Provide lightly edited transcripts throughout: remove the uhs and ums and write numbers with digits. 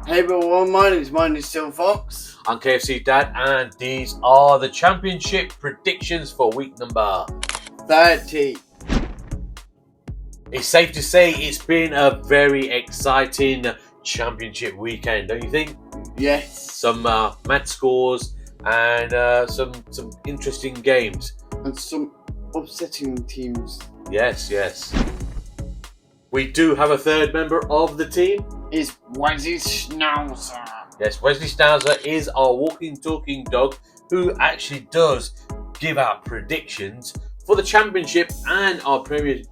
Hey everyone, my name is Silver Fox. I'm KFC Dad, and these are the championship predictions for week number 30. It's safe to say it's been a very exciting championship weekend, don't you think? Yes. Some mad scores and some interesting games. And some upsetting teams. Yes. We do have a third member of the team. It's Wesley Schnauzer. Yes, Wesley Schnauzer is our walking, talking dog who actually does give out predictions for the Championship and our Premier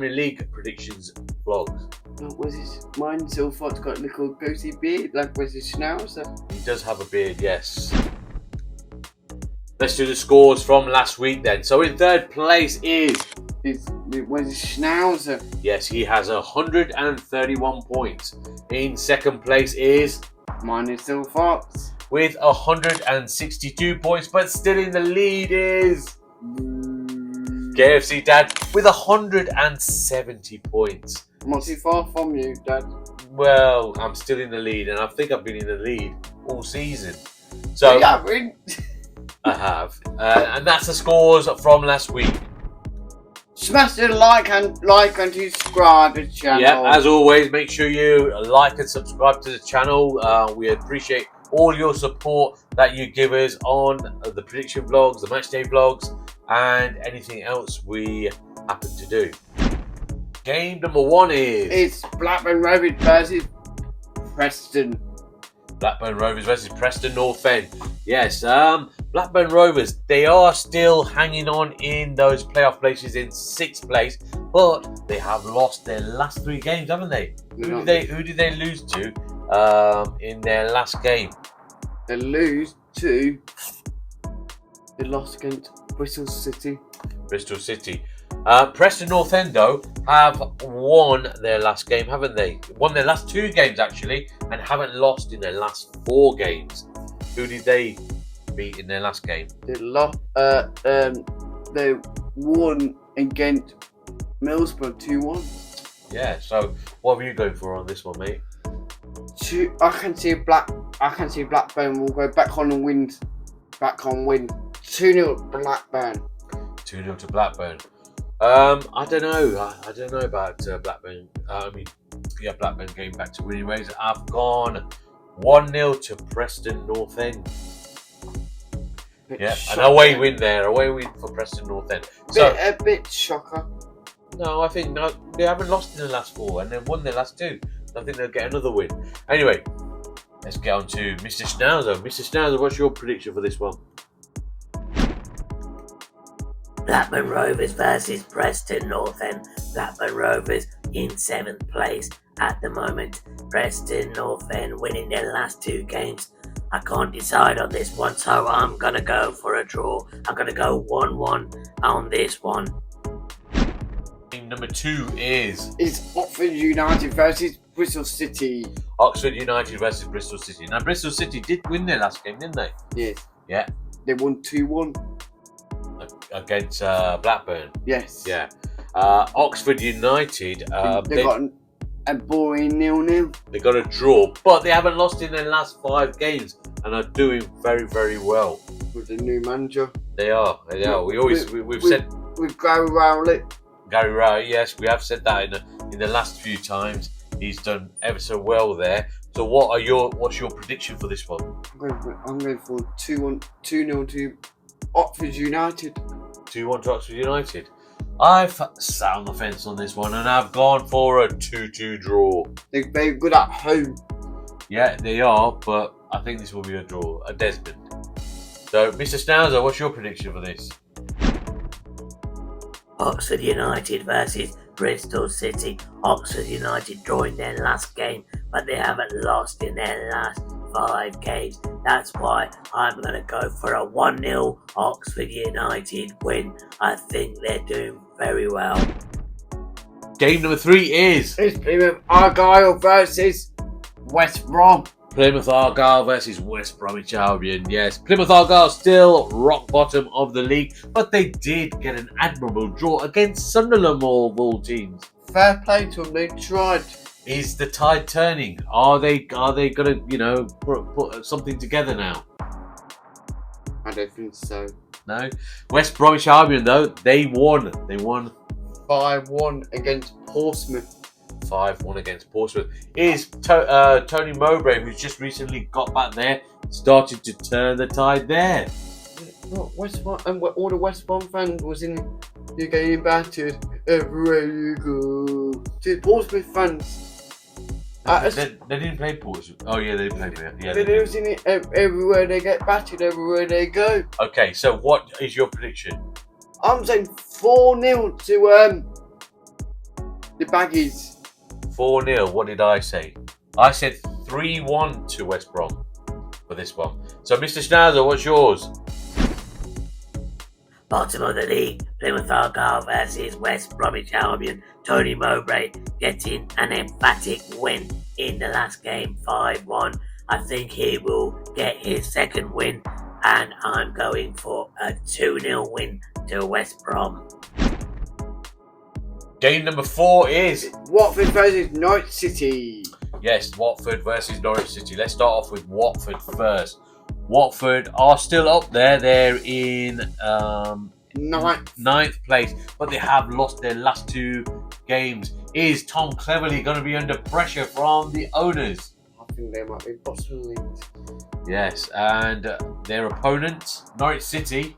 League predictions vlogs. Mine's Silver Fox got a little goatee beard like Wesley Schnauzer. He does have a beard, yes. Let's do the scores from last week then. So in third place is Wesley Schnauzer. Yes, he has 131 points. In second place is Mine is Silver Fox with 162 points, but still in the lead is KFC Dad with 170 points. I'm not too far from you, Dad. Well, I'm still in the lead, and I think I've been in the lead all season. So yeah, I have, and that's the scores from last week. Smash the like and subscribe to the channel. Yeah, as always, make sure you like and subscribe to the channel. We appreciate all your support that you give us on the prediction vlogs, the matchday vlogs, and anything else we happen to do. Game number one is... It's Blackburn Rovers versus Preston. Blackburn Rovers versus Preston North End. Yes, Blackburn Rovers, they are still hanging on in those playoff places in 6th place, but they have lost their last 3 games, haven't they? Who did they lose to in their last game? They lost against Bristol City. Preston North End, though, have won their last game, haven't they? Won their last 2 games, actually, and haven't lost in their last 4 games. Who did they beat in their last game? They won against Middlesbrough 2-1. Yeah, so what are you going for on this one, mate? I can see Blackburn will go back on win. 2-0 Blackburn. 2-0 to Blackburn. I don't know. I don't know about Blackburn. Blackburn going back to winning ways. I've gone 1-0 to Preston North End. Yeah, an away win there. Away win for Preston North End. A bit shocker. No, I think they haven't lost in the last 4 and they've won their last 2. I think they'll get another win. Anyway, let's get on to Mr. Schnauzer. Mr. Schnauzer, what's your prediction for this one? Blackburn Rovers versus Preston North End. Blackburn Rovers in 7th place at the moment. Preston North End winning their last 2 games. I can't decide on this one, so I'm going to go for a draw. I'm going to go 1-1 on this one. Game number 2 is... It's Oxford United versus Bristol City. Oxford United versus Bristol City. Now, Bristol City did win their last game, didn't they? Yes. Yeah. They won 2-1. Against Blackburn. Yes. Yeah. Oxford United. They got a boring 0-0. They got a draw, but they haven't lost in their last 5 games and are doing very, very well. With the new manager. They are. We've said with Gary Rowlett. Gary Rowlett. Yes, we have said that in the last few times. He's done ever so well there. So what's your prediction for this one? I'm going for 2-0 to Oxford United. 2-1 to Oxford United. I've sat on the fence on this one and I've gone for a 2-2 draw. They're very good at home. Yeah, they are, but I think this will be a draw, a Desmond. So, Mr. Schnauzer, what's your prediction for this? Oxford United versus Bristol City. Oxford United drawing their last game, but they haven't lost in their last 5 games. That's why I'm going to go for a 1-0 Oxford United win. I think they're doing very well. Game number 3 is... It's Plymouth Argyle versus West Brom. Plymouth Argyle versus West Bromwich Albion. Yes, Plymouth Argyle still rock bottom of the league, but they did get an admirable draw against Sunderland of all teams. Fair play to them, they tried. Is the tide turning? Are they gonna put something together now? I don't think so. No. West Bromwich Albion though, they won. 5-1 against Portsmouth. 5-1 against Portsmouth. Is Tony Mowbray, who's just recently got back there, started to turn the tide there. West Brom, and all the West Brom fans was in. You're getting battered everywhere you go. To Portsmouth fans. They didn't play Portsmouth. Oh yeah, they played. Yeah, They're losing it everywhere they get battered, everywhere they go. Okay, so what is your prediction? I'm saying 4-0 to the Baggies. 4-0. What did I say? I said 3-1 to West Brom for this one. So, Mr. Schnauzer, what's yours? Bottom of the league, Plymouth Argyle versus West Bromwich Albion. Tony Mowbray getting an emphatic win in the last game, 5-1. I think he will get his second win, and I'm going for a 2-0 win to West Brom. Game number 4 is Watford versus Norwich City. Yes, Watford versus Norwich City. Let's start off with Watford first. Watford are still up there. They're in ninth place, but they have lost their last 2 games. Is Tom Cleverley going to be under pressure from the owners? I think they might be Boston Leeds. Yes, and their opponents, Norwich City.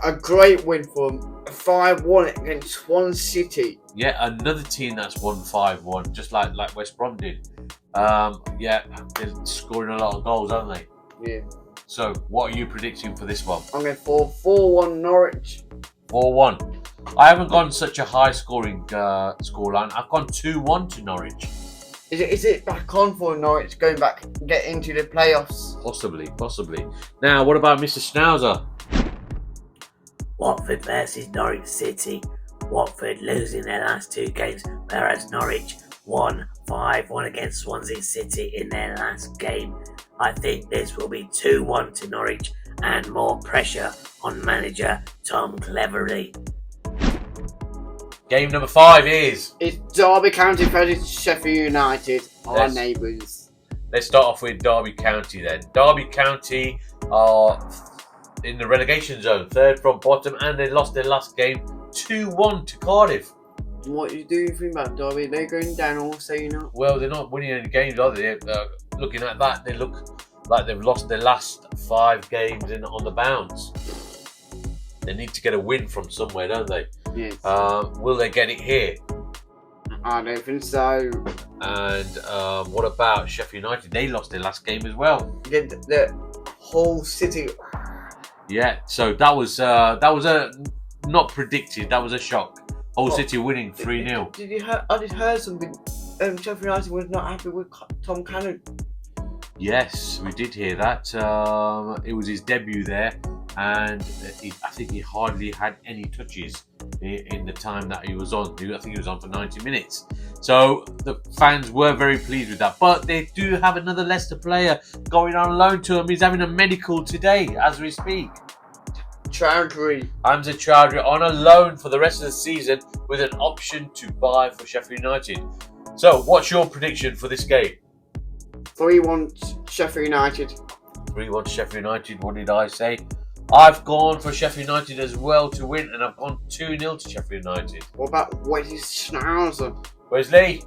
A great win for them. 5-1 against Swansea City. Yeah, another team that's won 5-1, just like West Brom did. Yeah, they're scoring a lot of goals, aren't they? Yeah. So, what are you predicting for this one? I'm going for 4-1 Norwich. 4-1. I haven't gone such a high scoring scoreline. I've gone 2-1 to Norwich. Is it back on for Norwich going back and get into the playoffs? Possibly. Now, what about Mr. Schnauzer? Watford versus Norwich City. Watford losing their last 2 games, whereas Norwich won 5-1 against Swansea City in their last game. I think this will be 2-1 to Norwich and more pressure on manager Tom Cleverley. Game number 5 is... It's Derby County versus Sheffield United, our Yes. neighbours. Let's start off with Derby County then. Derby County are in the relegation zone, 3rd from bottom, and they lost their last game 2-1 to Cardiff. What do you think about Derby? They're going down also, you know? Well, they're not winning any games, are they? Looking at that, they look like they've lost their last 5 games on the bounce. They need to get a win from somewhere, don't they? Yes. Will they get it here? I don't think so. And what about Sheffield United? They lost their last game as well. The whole city. Yeah, so that was a not predicted. That was a shock. Whole City winning 3-0. Did you hear? I just heard something. Sheffield United was not happy with Tom Cannon. Yes, we did hear that. It was his debut there, and I think he hardly had any touches in the time that he was on. I think he was on for 90 minutes. So the fans were very pleased with that. But they do have another Leicester player going on loan to him. He's having a medical today as we speak. Chowdhury. Hamza Chowdhury on a loan for the rest of the season with an option to buy for Sheffield United. So, what's your prediction for this game? 3-1 Sheffield United. 3-1 Sheffield United. What did I say? I've gone for Sheffield United as well to win, and I've gone 2-0 to Sheffield United. What about Wesley Schnauzer? Wesley?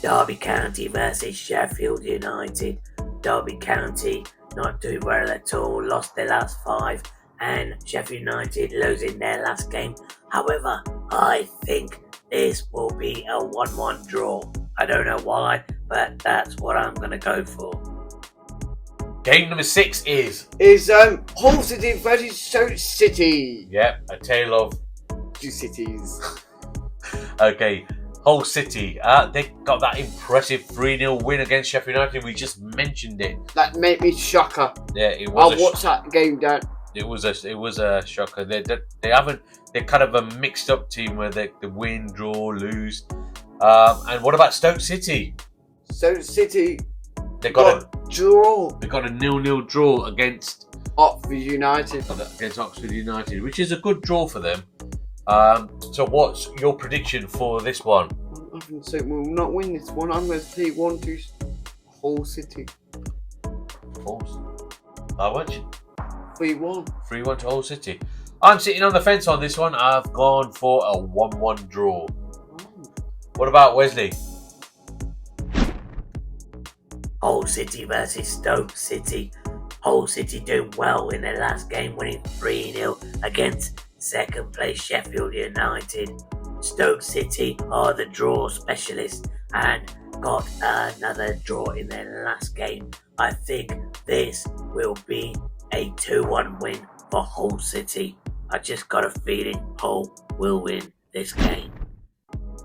Derby County versus Sheffield United. Derby County not doing well at all, lost their last 5, and Sheffield United losing their last game. However, I think this will be a 1-1 draw. I don't know why, but that's what I'm going to go for. Game number 6 is Hull City versus Stoke City. Yep, a tale of 2 cities. Okay, Hull City. They got that impressive 3-0 win against Sheffield United. We just mentioned it. That made me shocker. Yeah, it was. I'll watch that game, Dad. It was a shocker. They're kind of a mixed up team where they win, draw, lose. And what about Stoke City? Stoke City. They got a draw. They got a 0-0 draw against Oxford United. Against Oxford United, which is a good draw for them. So what's your prediction for this one? I think Stoke will not win this one. I'm going to say 1-2 Hull City. False. How much? 3-1. 3-1 to Hull City. I'm sitting on the fence on this one. I've gone for a 1-1 draw. What about Wesley? Hull City versus Stoke City. Hull City doing well in their last game, winning 3-0 against second place Sheffield United. Stoke City are the draw specialists and got another draw in their last game. I think this will be a 2-1 win for Hull City. I just got a feeling Hull will win this game.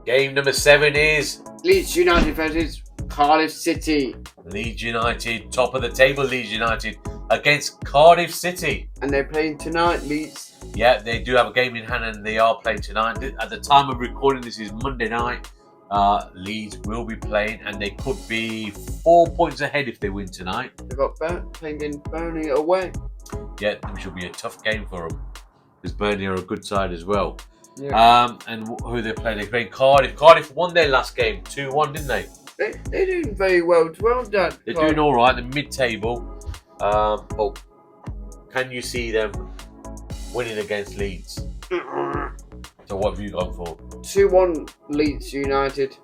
Game number 7 is Leeds United versus Cardiff City. Leeds United, top of the table Leeds United against Cardiff City. And they're playing tonight, Leeds. Yeah, they do have a game in hand and they are playing tonight. At the time of recording, this is Monday night. Leeds will be playing and they could be 4 points ahead if they win tonight. They've got playing against Burnley away. Yeah, which will be a tough game for them because Burnley are a good side as well. Yeah. And who they play? They played Cardiff. Cardiff won their last game 2-1, didn't they? They're doing very well. Well done. They're doing all right. They're mid-table. But can you see them winning against Leeds? So what have you gone for? 2-1 Leeds United.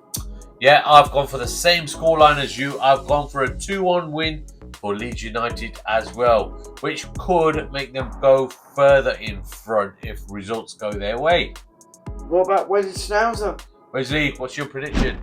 Yeah, I've gone for the same scoreline as you. I've gone for a 2-1 win for Leeds United as well, which could make them go further in front if results go their way. What about Wesley Schnauzer? Wesley, what's your prediction?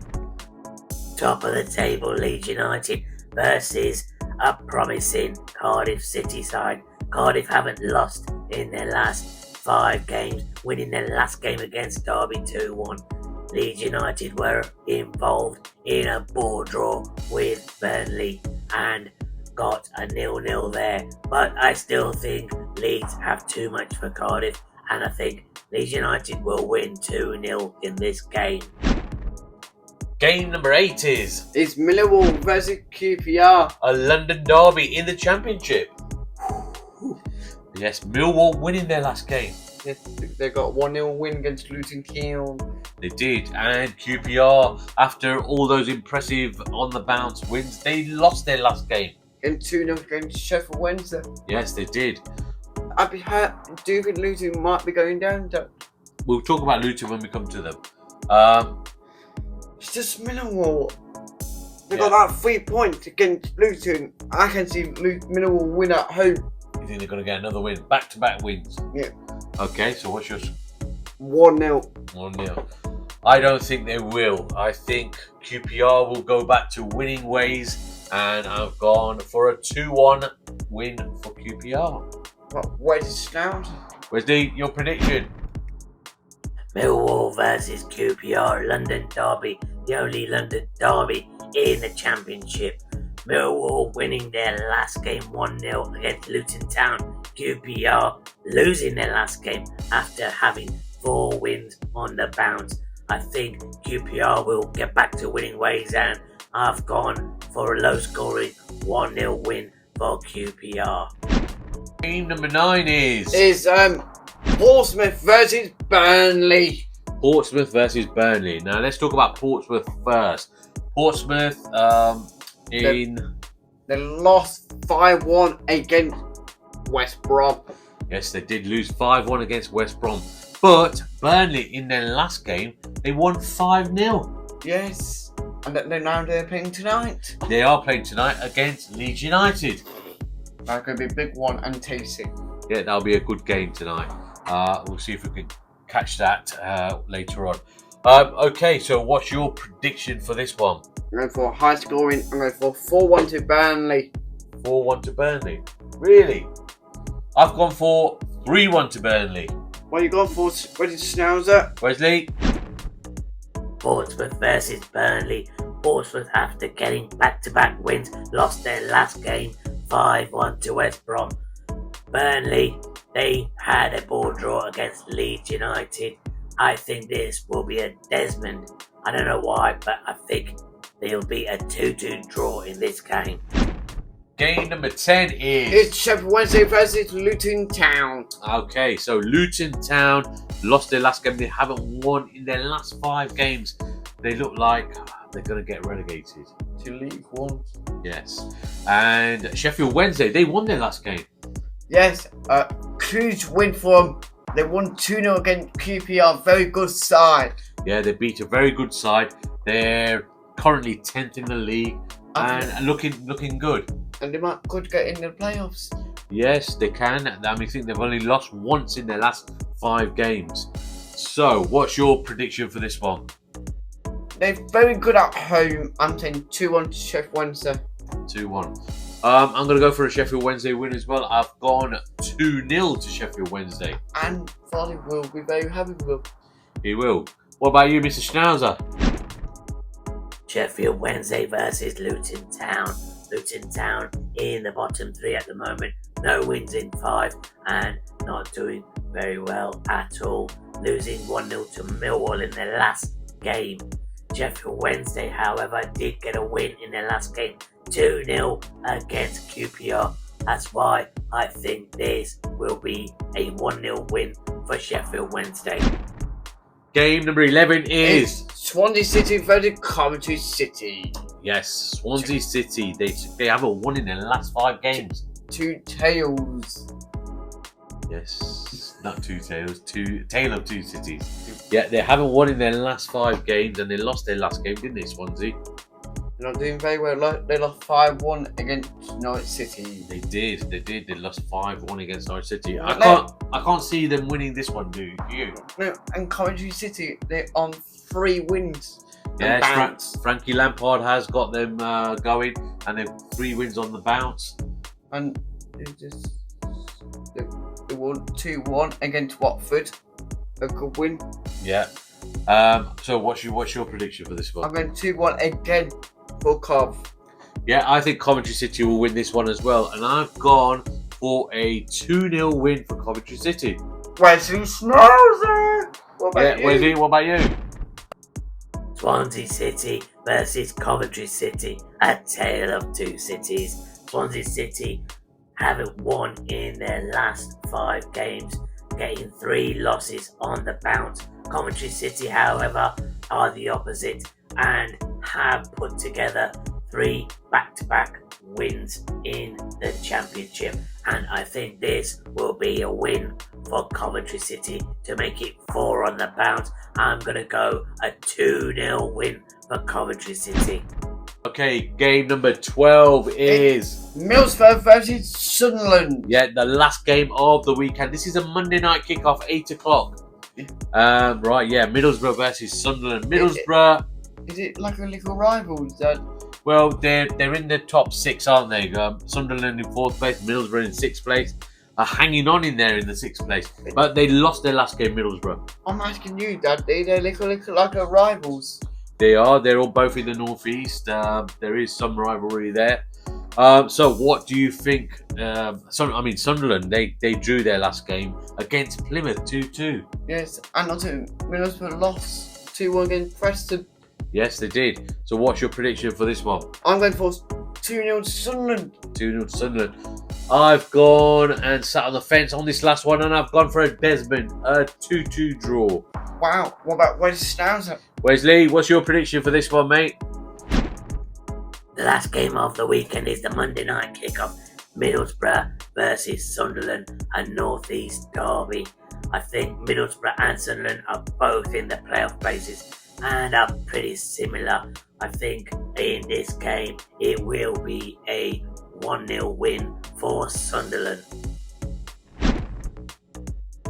Top of the table Leeds United versus a promising Cardiff City side. Cardiff haven't lost in their last 5 games, winning their last game against Derby 2-1. Leeds United were involved in a ball draw with Burnley and got a 0-0 there, but I still think Leeds have too much for Cardiff and I think Leeds United will win 2-0 in this game. Game number 8 is Millwall versus QPR. a London derby in the Championship. Yes, Millwall winning their last game. Yes, they got 1-0 win against Luton Town. They did, and QPR, after all those impressive on the bounce wins, they lost their last game. And 2-0 against Sheffield Wednesday. Yes, they did. Do you think Luton might be going down? We'll talk about Luton when we come to them. It's just Millwall. They Yeah. got that 3 points against Luton. I can see Millwall win at home. You think they're going to get another win? Back-to-back wins? Yeah. Okay, so what's yours? 1-0. 1-0. I don't think they will. I think QPR will go back to winning ways, and I've gone for a 2-1 win for QPR. Where's Schnauzer? Wesley, your prediction? Millwall versus QPR London derby, the only London derby in the Championship. Millwall winning their last game 1-0 against Luton Town. QPR losing their last game after having 4 wins on the bounce. I think QPR will get back to winning ways and I've gone for a low scoring 1-0 win for QPR. Game number 9 is Portsmouth versus Burnley. Portsmouth versus Burnley. Now let's talk about Portsmouth first. Portsmouth They lost 5-1 against West Brom. Yes, they did lose 5-1 against West Brom. But Burnley, in their last game, they won 5-0. Yes. And now they're playing tonight. They are playing tonight against Leeds United. That's going to be a big one and tasty. Yeah, that'll be a good game tonight. We'll see if we can catch that later on. Okay, so what's your prediction for this one? I'm going for high scoring. I'm going for 4-1 to Burnley. 4-1 to Burnley. Really? I've gone for 3-1 to Burnley. What you gone for, Wesley Schnauzer? Wesley? Portsmouth versus Burnley. Portsmouth, after getting back-to-back wins, lost their last game 5-1 to West Brom. Burnley, they had a ball draw against Leeds United. I think this will be a Desmond. I don't know why, but I think there'll be a 2-2 draw in this game. Game number 10 is... It's Sheffield Wednesday versus Luton Town. Okay, so Luton Town lost their last game. They haven't won in their last 5 games. they look like they're going to get relegated to League One. Yes. And Sheffield Wednesday, they won their last game. Yes, huge win for them. They won 2-0 against QPR. Very good side. Yeah, they beat a very good side. They're currently 10th in the league and looking good. And they could get in the playoffs. Yes, they can. I think they've only lost once in their last 5 games. So, what's your prediction for this one? They're very good at home. I'm saying 2-1 to Sheffield Wednesday. 2-1. I'm going to go for a Sheffield Wednesday win as well. I've gone 2-0 to Sheffield Wednesday. And Folly will be very happy with them. He will. What about you, Mr. Schnauzer? Sheffield Wednesday versus Luton Town. Luton Town in the bottom 3 at the moment. No wins in 5 and not doing very well at all. Losing 1-0 to Millwall in their last game. Sheffield Wednesday, however, did get a win in their last game. 2-0 against QPR. That's why I think this will be a 1-0 win for Sheffield Wednesday. Game number 11 is Swansea City versus Coventry City. Yes, Swansea City. They haven't won in their last 5 games. 2 tails. Yes, not 2 tails. Tale of 2 cities. Yeah, they haven't won in their last 5 games, and they lost their last game, didn't they, Swansea? They're not doing very well. They lost 5-1 against Norwich City. They did. They lost 5-1 against Norwich City. I can't see them winning this one, do you? No, and Coventry City, they're on 3 wins. Yes, Frankie Lampard has got them going, and they've 3 wins on the bounce. And they won 2-1 against Watford. A good win. Yeah. So what's your prediction for this one? I'm going 2-1 again for Cov. Yeah, I think Coventry City will win this one as well, and I've gone for a 2-0 win for Coventry City. Wesley Schnauzer. What about you? Wesley, what about you? Swansea City versus Coventry City. A tale of 2 cities. Swansea City haven't won in their last 5 games, getting 3 losses on the bounce. Coventry City, however, are the opposite and have put together 3 back-to-back wins in the Championship. And I think this will be a win for Coventry City to make it 4 on the bounce. I'm going to go a 2-0 win for Coventry City. Okay, game number 12 is Middlesbrough versus Sunderland. Yeah, the last game of the weekend. This is a Monday night kickoff, 8 o'clock. Right, yeah, Middlesbrough versus Sunderland. Middlesbrough. Is it like a little rival? Well, they're in the top 6, aren't they? Sunderland in 4th place, Middlesbrough in 6th place, are hanging on in there in the 6th place. But they lost their last game, Middlesbrough. I'm asking you, Dad. They look like a rivals. They are. They're all both in the northeast. There is some rivalry there. So, what do you think? Sunderland. They drew their last game against Plymouth 2-2. Yes, and also Middlesbrough lost 2-1 against Preston. Yes, they did. So, what's your prediction for this one? I'm going for 2-0 to Sunderland. 2-0 to Sunderland. I've gone and sat on the fence on this last one, and I've gone for a Desmond, a 2-2 draw. Wow. What about Wesley Schnauzer? Wesley, what's your prediction for this one, mate? The last game of the weekend is the Monday night kickoff. Middlesbrough versus Sunderland, a northeast derby. I think Middlesbrough and Sunderland are both in the playoff places and are pretty similar. I think in this game it will be a 1-0 win for Sunderland.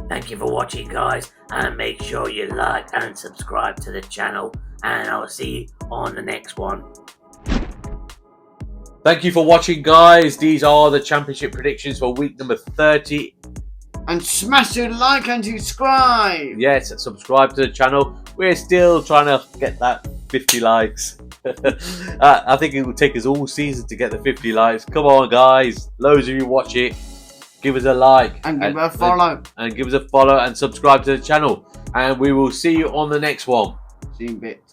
Thank you for watching, guys, and make sure you like and subscribe to the channel, and I'll see you on the next one. Thank you for watching, guys. These are the championship predictions for week number 30. And smash the like and subscribe. Yes, subscribe to the channel. We're still trying to get that 50 likes. I think it will take us all season to get the 50 likes. Come on, guys. Loads of you watch it. Give us a like. And give us a follow. And give us a follow and subscribe to the channel. And we will see you on the next one. See you in a bit.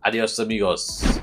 Adios, amigos.